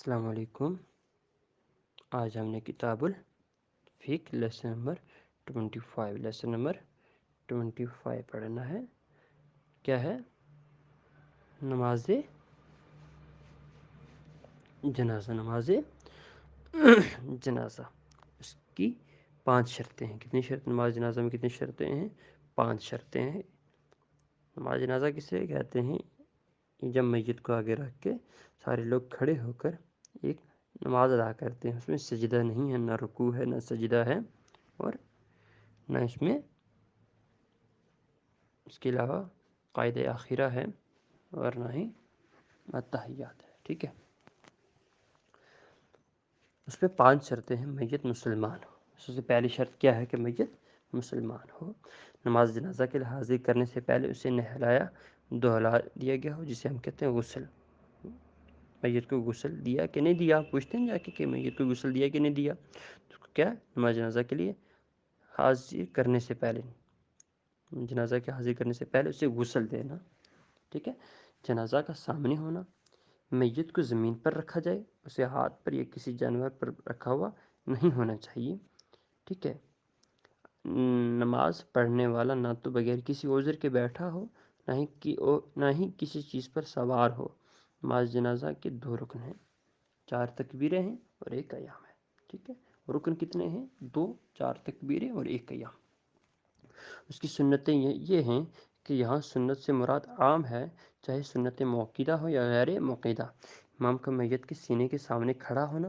السلام علیکم۔ آج ہم نے کتاب الفقہ لیسن نمبر 25 پڑھنا ہے۔ کیا ہے؟ نماز جنازہ۔ نماز جنازہ، اس کی 5 شرطیں ہیں۔ کتنی شرط؟ نماز جنازہ میں کتنی شرطیں ہیں؟ 5 شرطیں ہیں۔ نماز جنازہ کسے کہتے ہیں؟ جب میت کو آگے رکھ کے سارے لوگ کھڑے ہو کر ایک نماز ادا کرتے ہیں، اس میں سجدہ نہیں ہے، نہ رکوع ہے، نہ سجدہ ہے، اور نہ اس میں اس کے علاوہ قائد آخرہ ہے، اور نہ ہی تحیات ہے۔ ٹھیک ہے، اس میں 5 شرطیں ہیں۔ میت مسلمان ہو، سب سے پہلی شرط کیا ہے؟ کہ میت مسلمان ہو۔ نماز جنازہ کے لیے حاضر کرنے سے پہلے اسے نہلایا دہلا دیا گیا ہو، جسے ہم کہتے ہیں غسل۔ میت کو غسل دیا کہ نہیں دیا؟ پوچھتے ہیں جا کے کہ میت کو غسل دیا کہ نہیں دیا؟ تو کیا؟ نماز جنازہ کے لیے حاضر کرنے سے پہلے، جنازہ کے حاضر کرنے سے پہلے اسے غسل دینا۔ ٹھیک ہے، جنازہ کا سامنے ہونا، میت کو زمین پر رکھا جائے، اسے ہاتھ پر یا کسی جانور پر رکھا ہوا نہیں ہونا چاہیے۔ ٹھیک ہے، نماز پڑھنے والا نہ تو بغیر کسی عذر کے بیٹھا ہو، نہ ہی کسی چیز پر سوار ہو۔ نماز جنازہ کے 2 رکن ہیں، 4 تکبیریں ہیں اور 1 قیام ہے۔ ٹھیک ہے، رکن کتنے ہیں؟ 2، 4 تکبیریں اور 1 قیام۔ اس کی سنتیں یہ ہیں کہ یہاں سنت سے مراد عام ہے، چاہے سنت موقدہ ہو یا غیر موقدہ۔ امام کا میت کے سینے کے سامنے کھڑا ہونا،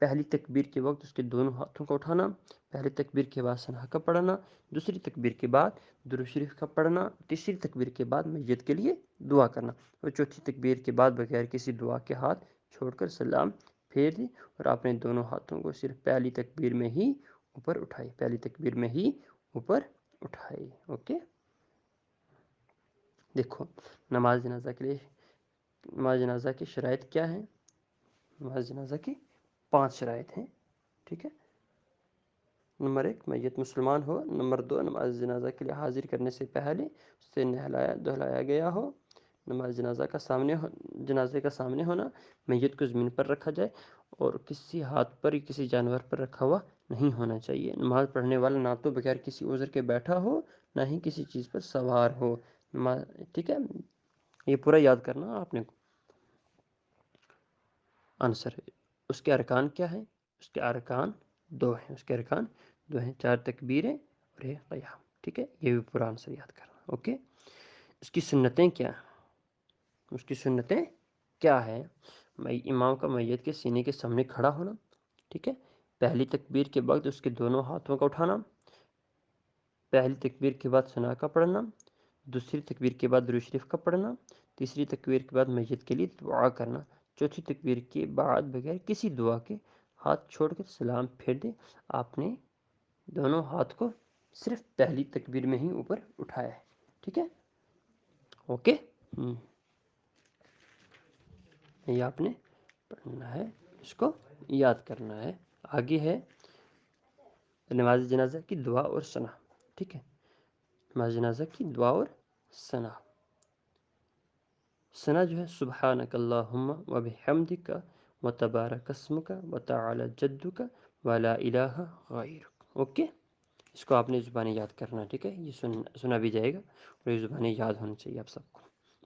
پہلی تکبیر کے وقت اس کے دونوں ہاتھوں کو اٹھانا، پہلی تکبیر کے بعد ثنا کا پڑھنا، دوسری تکبیر کے بعد درود شریف کا پڑھنا، تیسری تکبیر کے بعد میت کے لیے دعا کرنا، اور چوتھی تکبیر کے بعد بغیر کسی دعا کے ہاتھ چھوڑ کر سلام پھیر دیں، اور اپنے دونوں ہاتھوں کو صرف پہلی تکبیر میں ہی اوپر اٹھائے، پہلی تکبیر میں ہی اوپر اٹھائے۔ اوکے، دیکھو نماز جنازہ کے لیے نماز جنازہ کی شرائط کیا ہیں؟ نماز جنازہ کی 5 شرائط ہیں۔ ٹھیک ہے، نمبر 1، میت مسلمان ہو۔ نمبر 2، نماز جنازہ کے لیے حاضر کرنے سے پہلے اسے نہلایا دہلایا گیا ہو۔ نماز جنازے کا سامنے ہونا، میت کو زمین پر رکھا جائے اور کسی ہاتھ پر یا کسی جانور پر رکھا ہوا نہیں ہونا چاہیے۔ نماز پڑھنے والا نہ تو بغیر کسی عذر کے بیٹھا ہو، نہ ہی کسی چیز پر سوار ہو۔ ٹھیک ہے، یہ پورا یاد کرنا آپ نے آنسر۔ اس کے ارکان کیا ہیں؟ اس کے ارکان 2 ہیں، 4 تکبیریں اور 1 قیام۔ ٹھیک ہے، یہ بھی پورا آنسر یاد کرنا۔ اوکے، اس کی سنتیں کیا ہیں؟ اس کی سنتیں کیا ہے؟ امام کا میت کے سینے کے سامنے کھڑا ہونا۔ ٹھیک ہے، پہلی تکبیر کے وقت اس کے دونوں ہاتھوں کا اٹھانا، پہلی تکبیر کے بعد ثنا کا پڑھنا، دوسری تکبیر کے بعد درود شریف کا پڑھنا، تیسری تکبیر کے بعد میت کے لیے دعا کرنا، چوتھی تکبیر کے بعد بغیر کسی دعا کے ہاتھ چھوڑ کر سلام پھیر دیں۔ آپ نے دونوں ہاتھ کو صرف پہلی تکبیر میں ہی اوپر اٹھایا ہے۔ ٹھیک ہے، اوکے، یہ آپ نے پڑھنا ہے، اس کو یاد کرنا ہے۔ آگے ہے نماز جنازہ کی دعا اور ثنا۔ ٹھیک ہے، نماز جنازہ کی دعا اور ثنا۔ ثنا جو ہے سبحانک اللہم و بحمدک و تبارک اسمک و تعالی جدک و لا الہ غیرک۔ اوکے، اس کو آپ نے زبانی یاد کرنا۔ ٹھیک ہے، یہ سنا بھی جائے گا اور یہ زبانی یاد ہونا چاہیے آپ سب کو۔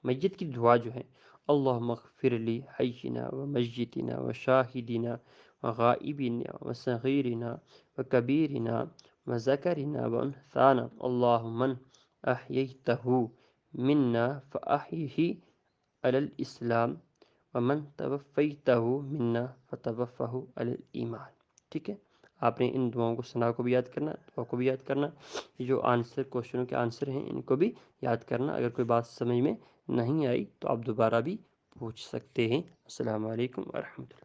میت کی دعا جو ہے اللہم اغفر لی حینا و میتنا و شاہدنا و غائبنا و صغیرنا و کبیرنا و ذکرنا و انثانا اللہم من احییتہ منا فاحیہ علی الاسلام ومن توفیتہ منا فتوفہ علی الایمان۔ ٹھیک ہے، آپ نے ان دعاؤں کو ثنا کو بھی یاد کرنا، دعا کو بھی یاد کرنا، جو کوشچنوں کے آنسر ہیں ان کو بھی یاد کرنا۔ اگر کوئی بات سمجھ میں نہیں آئی تو آپ دوبارہ بھی پوچھ سکتے ہیں۔ السلام علیکم ورحمۃ اللہ۔